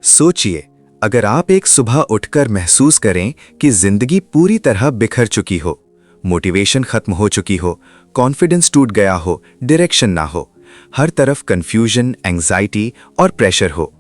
सोचिए, अगर आप एक सुबह उठकर महसूस करें कि जिंदगी पूरी तरह बिखर चुकी हो, मोटिवेशन खत्म हो चुकी हो, कॉन्फिडेंस टूट गया हो, डायरेक्शन ना हो, हर तरफ कंफ्यूजन, एंग्जाइटी और प्रेशर हो।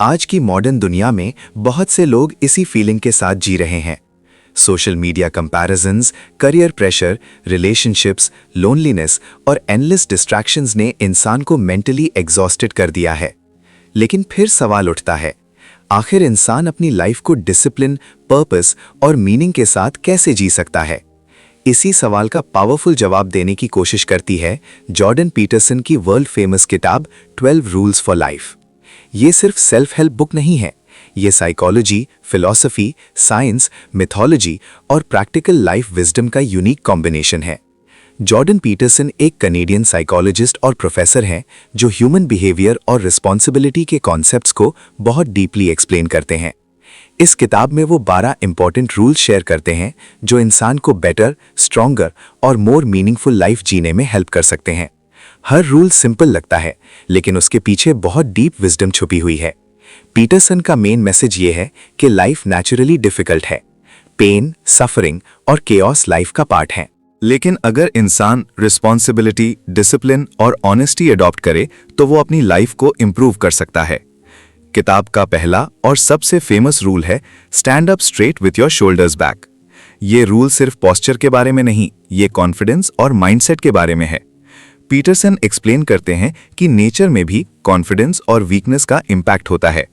आज की मॉडर्न दुनिया में बहुत से लोग इसी फीलिंग के साथ जी रहे हैं। Social media comparisons, career pressure, relationships, loneliness और एंडलेस डिस्ट्रैक्शंस ने इंसान को मेंटली एग्जॉस्टेड कर दिया है। लेकिन फिर सवाल उठता है, आखिर इंसान अपनी लाइफ को डिसिप्लिन, पर्पस और मीनिंग के साथ कैसे जी सकता है? इसी सवाल का पावरफुल जवाब देने की कोशिश करती है जॉर्डन पीटरसन की वर्ल्ड फेमस किताब 12 रूल्स फॉर लाइफ। ये सिर्फ सेल्फ हेल्प बुक नहीं है, ये साइकोलॉजी, फिलॉसफी, साइंस, मिथोलॉजी और प्रैक्टिकल लाइफ विजडम का यूनिक कॉम्बिनेशन है। जॉर्डन पीटरसन एक कनेडियन साइकोलॉजिस्ट और प्रोफेसर हैं जो ह्यूमन बिहेवियर और रिस्पॉन्सिबिलिटी के कॉन्सेप्ट्स को बहुत डीपली एक्सप्लेन करते हैं। इस किताब में वो 12 इंपॉर्टेंट रूल्स शेयर करते हैं जो इंसान को बेटर, स्ट्रॉन्गर और मोर मीनिंगफुल लाइफ जीने में हेल्प कर सकते हैं। हर रूल सिंपल लगता है, लेकिन उसके पीछे बहुत डीप विजडम छुपी हुई है। पीटरसन का मेन मैसेज ये है कि लाइफ नेचुरली डिफिकल्ट है। पेन, सफरिंग और केओस लाइफ का पार्ट है। लेकिन अगर इंसान रिस्पॉन्सिबिलिटी, डिसिप्लिन और ऑनेस्टी अडॉप्ट करे तो वो अपनी लाइफ को इम्प्रूव कर सकता है। किताब का पहला और सबसे फेमस रूल है stand up straight with your shoulders back. ये रूल सिर्फ पॉस्चर के बारे में नहीं, ये कॉन्फिडेंस और माइंडसेट के बारे में है। पीटरसन एक्सप्लेन करते हैं कि नेचर में भी कॉन्फिडेंस और वीकनेस का इम्पैक्ट होता है।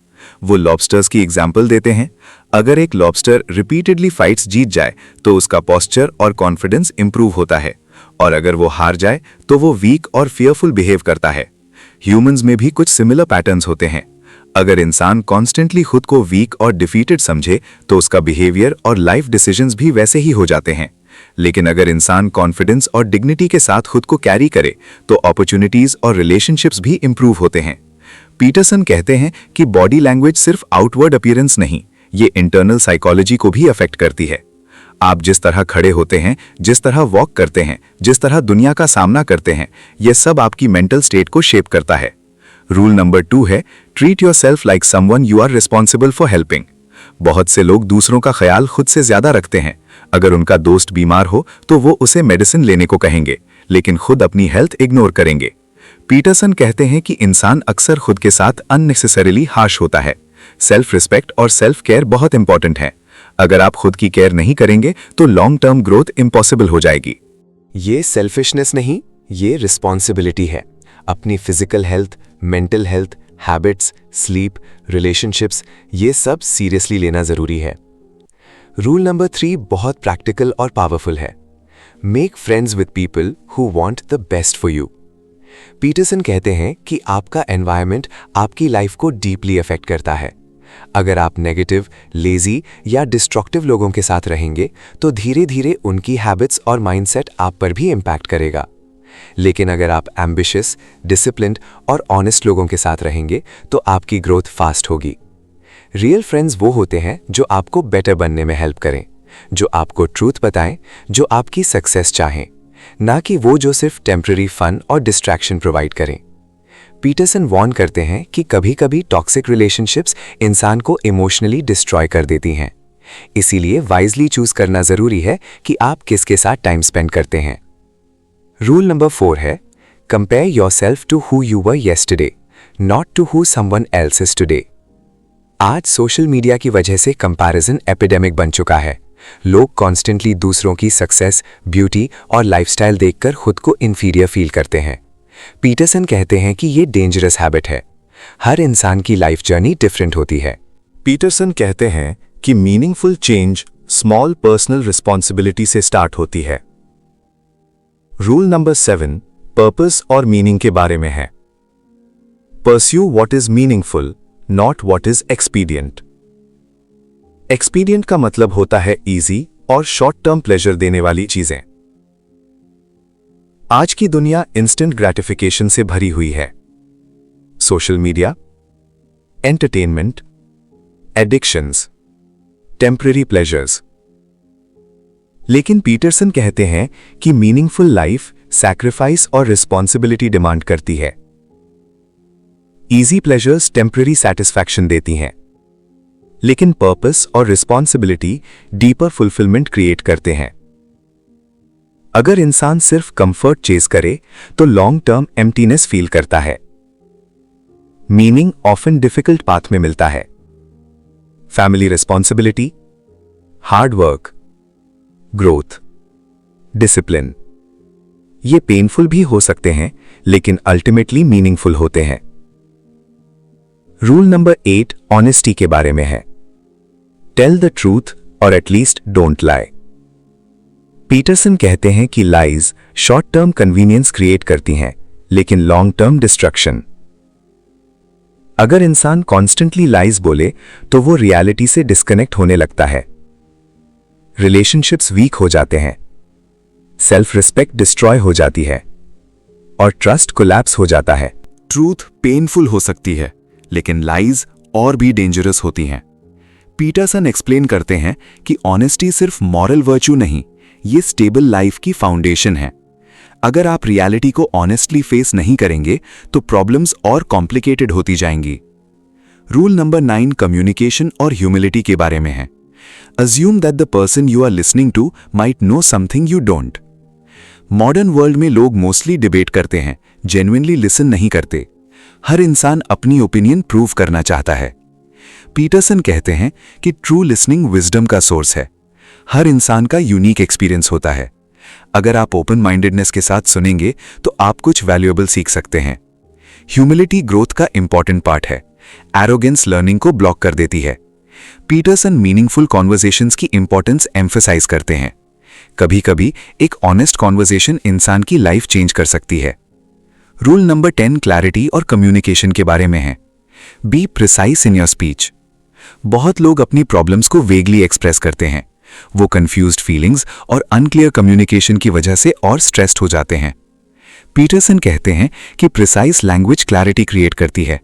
वो लॉबस्टर्स की एग्जाम्पल देते हैं। अगर एक लॉबस्टर रिपीटेडली फाइट्स जीत जाए तो उसका पॉस्चर और कॉन्फिडेंस इंप्रूव होता है, और अगर वो हार जाए तो वो वीक और फियरफुल बिहेव करता है। ह्यूमंस में भी कुछ सिमिलर पैटर्न्स होते हैं। अगर इंसान कॉन्स्टेंटली खुद को वीक और डिफीटेड समझे तो उसका बिहेवियर और लाइफ डिसीजंस भी वैसे ही हो जाते हैं। लेकिन अगर इंसान कॉन्फिडेंस और डिग्निटी के साथ खुद को कैरी करे तो अपॉर्चुनिटीज और रिलेशनशिप्स भी इंप्रूव होते हैं। पीटरसन कहते हैं कि बॉडी लैंग्वेज सिर्फ आउटवर्ड अपीयरेंस नहीं, ये इंटरनल साइकोलॉजी को भी अफेक्ट करती है। आप जिस तरह खड़े होते हैं, जिस तरह वॉक करते हैं, जिस तरह दुनिया का सामना करते हैं, यह सब आपकी मेंटल स्टेट को शेप करता है। रूल नंबर 2 है treat yourself like someone you are responsible for helping. बहुत से लोग दूसरों का ख्याल खुद से ज्यादा रखते हैं। अगर उनका दोस्त बीमार हो तो वो उसे मेडिसिन लेने को कहेंगे, लेकिन खुद अपनी हेल्थ इग्नोर करेंगे। पीटरसन कहते हैं कि इंसान अक्सर खुद के साथ अननेसेसरीली हार्श होता है। सेल्फ रिस्पेक्ट और सेल्फ केयर बहुत इंपॉर्टेंट है। अगर आप खुद की केयर नहीं करेंगे तो लॉन्ग टर्म ग्रोथ इम्पॉसिबल हो जाएगी। ये सेल्फिशनेस नहीं, ये रिस्पॉन्सिबिलिटी है। अपनी physical health, mental health, habits, sleep, relationships, ये सब सीरियसली लेना जरूरी है। रूल नंबर 3 बहुत प्रैक्टिकल और पावरफुल है। Make friends with people who want the best for you. Peterson कहते हैं कि आपका एनवायरनमेंट आपकी लाइफ को डीपली अफेक्ट करता है। अगर आप नेगेटिव, लेजी या डिस्ट्रक्टिव लोगों के साथ रहेंगे तो धीरे धीरे उनकी हैबिट्स और माइंडसेट आप पर भी इम्पैक्ट करेगा। लेकिन अगर आप एम्बिशियस, डिसिप्लिन्ड और ऑनेस्ट लोगों के साथ रहेंगे तो आपकी ग्रोथ फास्ट होगी। रियल फ्रेंड्स वो होते हैं जो आपको बेटर बनने में हेल्प करें, जो आपको ट्रूथ बताएं, जो आपकी सक्सेस चाहें, ना कि वो जो सिर्फ टेम्पररी फन और डिस्ट्रैक्शन प्रोवाइड करें। पीटरसन वार्न करते हैं कि कभी-कभी टॉक्सिक रिलेशनशिप्स इंसान को इमोशनली डिस्ट्रॉय कर देती हैं। इसीलिए वाइजली चूज करना जरूरी है कि आप किसके साथ टाइम स्पेंड करते हैं। रूल नंबर 4 है compare yourself to who you were yesterday, not to who someone else is today. आज सोशल मीडिया की वजह से कंपैरिजन एपिडेमिक बन चुका है। लोग कॉन्स्टेंटली दूसरों की सक्सेस, ब्यूटी और लाइफस्टाइल देखकर खुद को इंफीरियर फील करते हैं। पीटरसन कहते हैं कि ये डेंजरस हैबिट है। हर इंसान की लाइफ जर्नी डिफरेंट होती है। पीटरसन कहते हैं कि meaningful change small personal responsibility से स्टार्ट होती है। रूल नंबर 7 पर्पस और मीनिंग के बारे में है। Pursue what is meaningful, not what is expedient. Expedient का मतलब होता है इजी और शॉर्ट टर्म प्लेजर देने वाली चीजें। आज की दुनिया इंस्टेंट ग्रेटिफिकेशन से भरी हुई है। Social media, entertainment, addictions, temporary pleasures. लेकिन पीटरसन कहते हैं कि मीनिंगफुल लाइफ सैक्रिफाइस और रिस्पॉन्सिबिलिटी डिमांड करती है। इजी प्लेजर्स टेम्पररी सेटिस्फैक्शन देती हैं, लेकिन पर्पस और रिस्पॉन्सिबिलिटी डीपर फुलफिलमेंट क्रिएट करते हैं। अगर इंसान सिर्फ कंफर्ट चेज करे तो लॉन्ग टर्म एम्प्टीनेस फील करता है। मीनिंग ऑफन डिफिकल्ट पाथ में मिलता है। Family responsibility, hard work, growth, discipline, ये पेनफुल भी हो सकते हैं लेकिन अल्टीमेटली मीनिंगफुल होते हैं। रूल नंबर 8 ऑनेस्टी के बारे में है। टेल द ट्रूथ और एटलीस्ट डोंट लाई। पीटरसन कहते हैं कि lies short term convenience create करती हैं लेकिन लॉन्ग टर्म डिस्ट्रक्शन। अगर इंसान कॉन्स्टेंटली लाइज बोले तो वो रियलिटी से डिस्कनेक्ट होने लगता है। रिलेशनशिप्स वीक हो जाते हैं, सेल्फ रिस्पेक्ट डिस्ट्रॉय हो जाती है और ट्रस्ट कोलैप्स हो जाता है। ट्रूथ पेनफुल हो सकती है लेकिन लाइज और भी डेंजरस होती हैं। पीटरसन एक्सप्लेन करते हैं कि ऑनेस्टी सिर्फ मॉरल वर्च्यू नहीं, ये स्टेबल लाइफ की फाउंडेशन है। अगर आप रियलिटी को ऑनेस्टली फेस नहीं करेंगे तो प्रॉब्लम्स और कॉम्प्लिकेटेड होती जाएंगी। रूल नंबर 9 कम्युनिकेशन और ह्यूमिलिटी के बारे में है। Assume that the person you are listening to might know something you don't. Modern world में लोग मोस्टली डिबेट करते हैं, जेन्युइनली लिसन नहीं करते। हर इंसान अपनी ओपिनियन प्रूव करना चाहता है। पीटरसन कहते हैं कि ट्रू लिसनिंग विजडम का सोर्स है। हर इंसान का यूनिक एक्सपीरियंस होता है। अगर आप ओपन माइंडेडनेस के साथ सुनेंगे तो आप कुछ वैल्यूएबल सीख सकते हैं। ह्यूमिलिटी ग्रोथ का इंपॉर्टेंट पार्ट है। एरोगेंस लर्निंग को ब्लॉक कर देती है। पीटरसन मीनिंगफुल कॉन्वर्सेशंस की इंपॉर्टेंस एम्फसाइज करते हैं। कभी कभी एक ऑनेस्ट कॉन्वर्सेशन इंसान की लाइफ चेंज कर सकती है। रूल नंबर 10 क्लैरिटी और कम्युनिकेशन के बारे में है। Be precise in your speech. बहुत लोग अपनी प्रॉब्लम्स को वेगली एक्सप्रेस करते हैं। वो कंफ्यूज्ड फीलिंग्स और अनक्लियर कम्युनिकेशन की वजह से और स्ट्रेस्ड हो जाते हैं। पीटरसन कहते हैं कि प्रिसाइज लैंग्वेज क्लैरिटी क्रिएट करती है।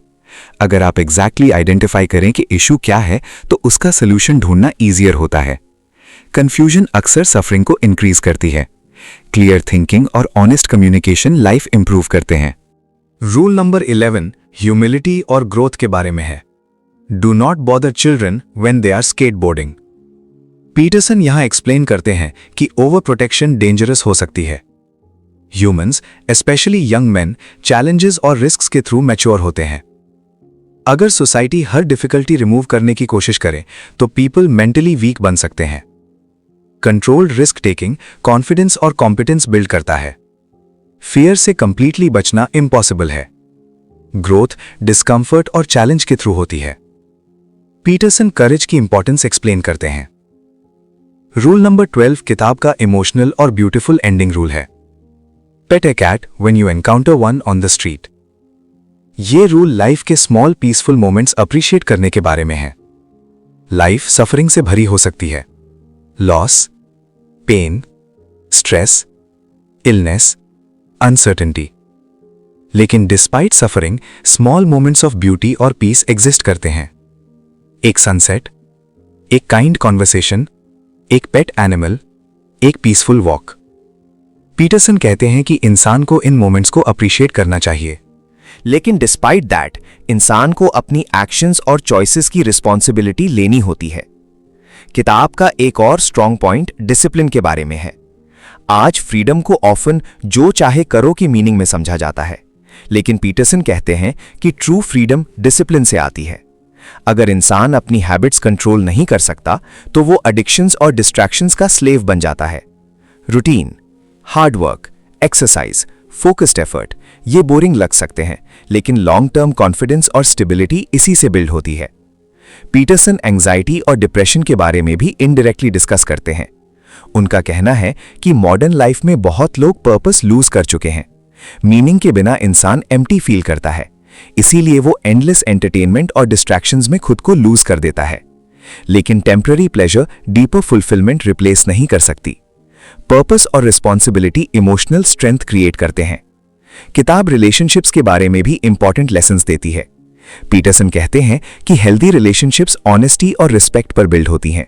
अगर आप एग्जैक्टली आइडेंटिफाई करें कि इशू क्या है तो उसका सोल्यूशन ढूंढना ईजियर होता है। कंफ्यूजन अक्सर सफरिंग को इंक्रीज करती है। क्लियर थिंकिंग और ऑनेस्ट कम्युनिकेशन लाइफ इंप्रूव करते हैं। रूल नंबर 11 ह्यूमिलिटी और ग्रोथ के बारे में है। Do not bother children when they are skateboarding. Peterson यहां एक्सप्लेन करते हैं कि ओवर प्रोटेक्शन डेंजरस हो सकती है। Humans, specially young man, challenges और रिस्क्स के थ्रू मैच्योर होते हैं। अगर सोसाइटी हर डिफिकल्टी रिमूव करने की कोशिश करे तो पीपल मेंटली वीक बन सकते हैं। कंट्रोल्ड रिस्क टेकिंग कॉन्फिडेंस और कॉम्पिटेंस बिल्ड करता है। फियर से कंप्लीटली बचना इम्पॉसिबल है। ग्रोथ डिस्कंफर्ट और चैलेंज के थ्रू होती है। पीटरसन करेज की इंपॉर्टेंस एक्सप्लेन करते हैं। रूल नंबर 12 किताब का इमोशनल और ब्यूटीफुल एंडिंग रूल है। Pet a cat when you encounter one on the street. ये रूल लाइफ के स्मॉल पीसफुल मोमेंट्स अप्रिशिएट करने के बारे में है। लाइफ सफरिंग से भरी हो सकती है। Loss, pain, stress, illness, uncertainty. लेकिन despite suffering small moments of beauty और पीस एग्जिस्ट करते हैं। एक सनसेट, एक काइंड कॉन्वर्सेशन, एक पेट एनिमल, एक पीसफुल वॉक। पीटरसन कहते हैं कि इंसान को इन मोमेंट्स को अप्रिशिएट करना चाहिए। लेकिन डिस्पाइट दैट इंसान को अपनी एक्शंस और चॉइसेस की रिस्पॉन्सिबिलिटी लेनी होती है। किताब का एक और स्ट्रॉन्ग पॉइंट डिसिप्लिन के बारे में है। आज फ्रीडम को ऑफन जो चाहे करो की मीनिंग में समझा जाता है, लेकिन पीटरसन कहते हैं कि ट्रू फ्रीडम डिसिप्लिन से आती है। अगर इंसान अपनी हैबिट्स कंट्रोल नहीं कर सकता तो वो एडिक्शंस और डिस्ट्रैक्शंस का स्लेव बन जाता है। Routine, hard work, exercise, focused effort ये बोरिंग लग सकते हैं, लेकिन लॉन्ग टर्म कॉन्फिडेंस और स्टेबिलिटी इसी से बिल्ड होती है। पीटरसन एंजाइटी और डिप्रेशन के बारे में भी इनडायरेक्टली डिस्कस करते हैं। उनका कहना है कि मॉडर्न लाइफ में बहुत लोग पर्पस लूज कर चुके हैं। मीनिंग के बिना इंसान एम्प्टी फील करता है, इसीलिए वो एंडलेस एंटरटेनमेंट और डिस्ट्रैक्शंस में खुद को लूज कर देता है। लेकिन temporary pleasure deeper fulfilment replace नहीं कर सकती। पर्पस और रिस्पॉन्सिबिलिटी इमोशनल स्ट्रेंथ क्रिएट करते हैं। किताब रिलेशनशिप्स के बारे में भी इंपॉर्टेंट लेसन्स देती है। पीटरसन कहते हैं कि हेल्दी रिलेशनशिप्स ऑनेस्टी और रिस्पेक्ट पर बिल्ड होती हैं।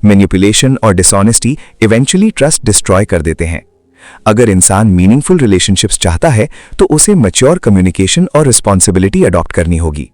मैनिपुलेशन और डिसऑनेस्टी इवेंचुअली ट्रस्ट डिस्ट्रॉय कर देते हैं। अगर इंसान मीनिंगफुल रिलेशनशिप्स चाहता है तो उसे मैच्योर कम्युनिकेशन और रिस्पॉन्सिबिलिटी अडॉप्ट करनी होगी।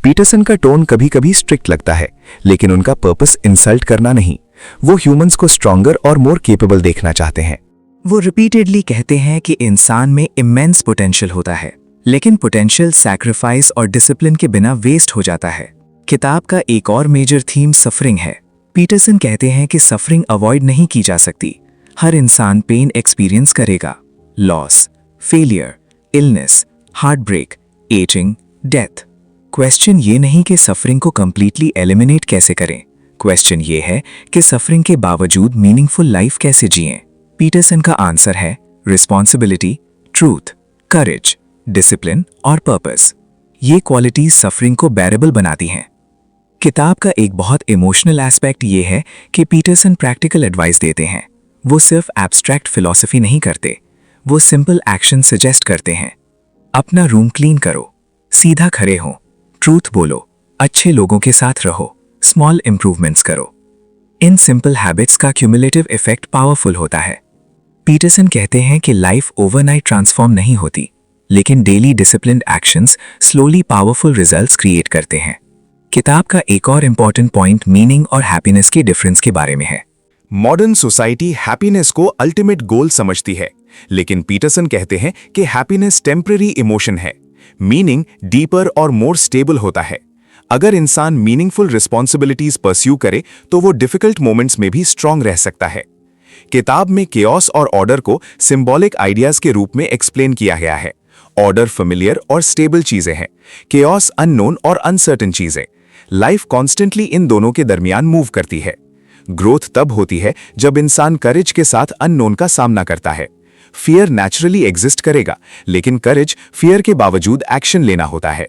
पीटरसन का टोन कभी कभी स्ट्रिक्ट लगता है, लेकिन उनका पर्पस इंसल्ट करना नहीं। वो ह्यूमंस को स्ट्रॉन्गर और मोर केपेबल देखना चाहते हैं। वो रिपीटेडली कहते हैं कि इंसान में इमेंस पोटेंशियल होता है, लेकिन पोटेंशियल सैक्रिफाइस और डिसिप्लिन के बिना वेस्ट हो जाता है। किताब का एक और मेजर थीम सफरिंग है। पीटरसन कहते हैं कि सफरिंग अवॉइड नहीं की जा सकती। हर इंसान पेन एक्सपीरियंस करेगा, loss, failure, illness, heartbreak, ageing, death. Question ये नहीं कि सफरिंग को कंप्लीटली एलिमिनेट कैसे करें, क्वेश्चन ये है कि सफरिंग के बावजूद मीनिंगफुल लाइफ कैसे जिएं। पीटरसन का आंसर है रिस्पॉन्सिबिलिटी, ट्रूथ, करेज, डिसिप्लिन और पर्पस। ये क्वालिटीज सफरिंग को बेरेबल बनाती हैं। किताब का एक बहुत इमोशनल एस्पेक्ट ये है कि पीटरसन प्रैक्टिकल एडवाइस देते हैं। वो सिर्फ एब्स्ट्रैक्ट फिलॉसफी नहीं करते, वो सिंपल एक्शन सजेस्ट करते हैं। अपना रूम क्लीन करो, सीधा खड़े हो, ट्रूथ बोलो, अच्छे लोगों के साथ रहो, स्मॉल इंप्रूवमेंट्स करो। इन सिंपल हैबिट्स का क्यूमुलेटिव इफेक्ट पावरफुल होता है। पीटरसन कहते हैं कि लाइफ ओवरनाइट ट्रांसफॉर्म नहीं होती, लेकिन daily disciplined actions slowly powerful results create करते हैं। किताब का एक और इंपॉर्टेंट पॉइंट मीनिंग और हैप्पीनेस के डिफरेंस के बारे में है। मॉडर्न सोसाइटी हैप्पीनेस को अल्टीमेट गोल समझती है, लेकिन पीटरसन कहते हैं कि हैप्पीनेस टेम्पररी इमोशन है। मीनिंग डीपर और मोर स्टेबल होता है। अगर इंसान मीनिंगफुल रिस्पॉन्सिबिलिटीज परस्यू करे तो वो डिफिकल्ट मोमेंट्स में भी स्ट्रांग रह सकता है। किताब में केओस और ऑर्डर को सिंबॉलिक आइडियाज के रूप में एक्सप्लेन किया गया है। ऑर्डर फेमिलियर और स्टेबल चीजें हैं, केओस अननोन और अनसर्टेन चीजें। लाइफ कॉन्स्टेंटली इन दोनों के दरमियान मूव करती है। ग्रोथ तब होती है जब इंसान करेज के साथ अननोन का सामना करता है। फियर नेचुरली एग्जिस्ट करेगा, लेकिन करेज फियर के बावजूद एक्शन लेना होता है।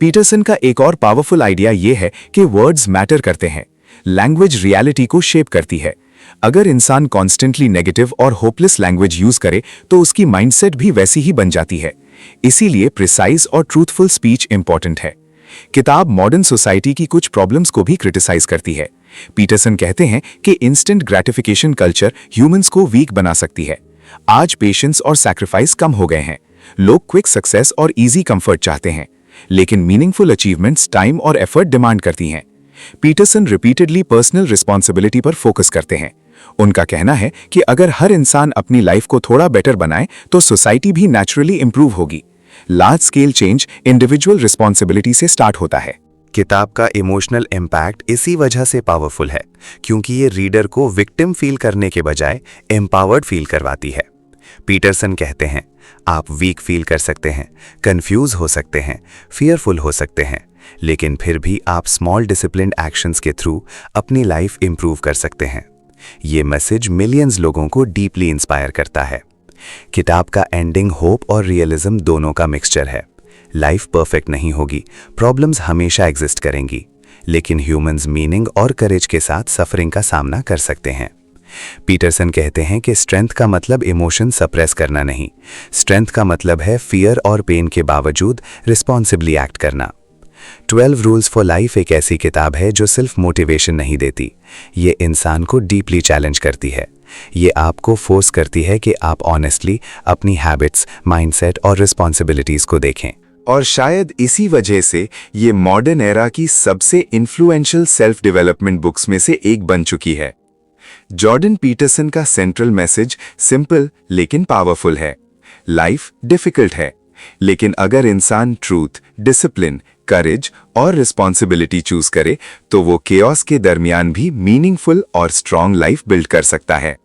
पीटरसन का एक और पावरफुल आइडिया यह है कि वर्ड्स मैटर करते हैं। लैंग्वेज रियलिटी को शेप करती है। अगर इंसान कॉन्स्टेंटली नेगेटिव और होपलेस लैंग्वेज यूज करे तो उसकी माइंडसेट भी वैसी ही बन जाती है। इसीलिए प्रिसाइज और ट्रूथफुल स्पीच इंपॉर्टेंट है। किताब मॉडर्न सोसाइटी की कुछ प्रॉब्लम्स को भी क्रिटिसाइज करती है। पीटरसन कहते हैं कि इंस्टेंट ग्रेटिफिकेशन कल्चर ह्यूमंस को वीक बना सकती है। आज पेशेंस और सैक्रिफाइस कम हो गए हैं। लोग क्विक सक्सेस और इजी कंफर्ट चाहते हैं, लेकिन मीनिंगफुल अचीवमेंट्स टाइम और एफर्ट डिमांड करती हैं। पीटरसन रिपीटेडली पर्सनल रिस्पॉन्सिबिलिटी पर फोकस करते हैं। उनका कहना है कि अगर हर इंसान अपनी लाइफ को थोड़ा बेटर बनाए तो सोसाइटी भी नेचुरली इंप्रूव होगी। Large scale change individual responsibility से स्टार्ट होता है। किताब का इमोशनल इम्पैक्ट इसी वजह से पावरफुल है, क्योंकि ये रीडर को विक्टिम फील करने के बजाय एम्पावर्ड फील करवाती है। पीटरसन कहते हैं, आप वीक फील कर सकते हैं, कंफ्यूज हो सकते हैं, फियरफुल हो सकते हैं, लेकिन फिर भी आप स्मॉल डिसिप्लिन्ड एक्शंस के थ्रू अपनी लाइफ इंप्रूव कर सकते हैं। ये मैसेज मिलियंस लोगों को डीपली इंस्पायर करता है। किताब का एंडिंग होप और रियलिज्म दोनों का मिक्सचर है। लाइफ परफेक्ट नहीं होगी, प्रॉब्लम्स हमेशा एग्जिस्ट करेंगी, लेकिन ह्यूमंस मीनिंग और करेज के साथ सफरिंग का सामना कर सकते हैं। पीटरसन कहते हैं कि स्ट्रेंथ का मतलब इमोशन सप्रेस करना नहीं, स्ट्रेंथ का मतलब है फियर और पेन के बावजूद रिस्पॉन्सिबली एक्ट करना। 12 रूल्स फॉर लाइफ एक ऐसी किताब है जो सिर्फ मोटिवेशन नहीं देती, ये इंसान को डीपली चैलेंज करती है। ये आपको फोर्स करती है कि आप ऑनेस्टली अपनी हैबिट्स, माइंडसेट और रिस्पॉन्सिबिलिटीज को देखें। और शायद इसी वजह से ये मॉडर्न एरा की सबसे इन्फ्लुएंशियल सेल्फ डेवलपमेंट बुक्स में से एक बन चुकी है। जॉर्डन पीटरसन का सेंट्रल मैसेज सिंपल लेकिन पावरफुल है। लाइफ डिफिकल्ट है, लेकिन अगर इंसान ट्रूथ, डिसिप्लिन, करेज और रिस्पॉन्सिबिलिटी चूज करे तो वो केओस के दरमियान भी मीनिंगफुल और स्ट्रॉन्ग लाइफ बिल्ड कर सकता है।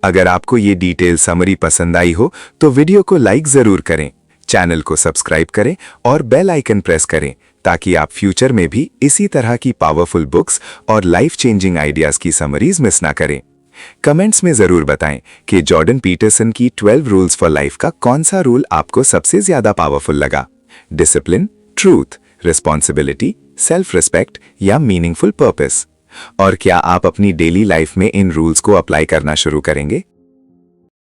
अगर आपको ये डिटेल समरी पसंद आई हो तो वीडियो को लाइक जरूर करें, चैनल को सब्सक्राइब करें और बेल आइकन प्रेस करें ताकि आप फ्यूचर में भी इसी तरह की पावरफुल बुक्स और लाइफ चेंजिंग आइडियाज की समरीज मिस ना करें। कमेंट्स में जरूर बताएं कि जॉर्डन पीटरसन की 12 रूल्स फॉर लाइफ का कौन सा रूल आपको सबसे ज्यादा पावरफुल लगा, discipline, truth, responsibility, self respect या मीनिंगफुल पर्पस। और क्या आप अपनी डेली लाइफ में इन रूल्स को अप्लाई करना शुरू करेंगे?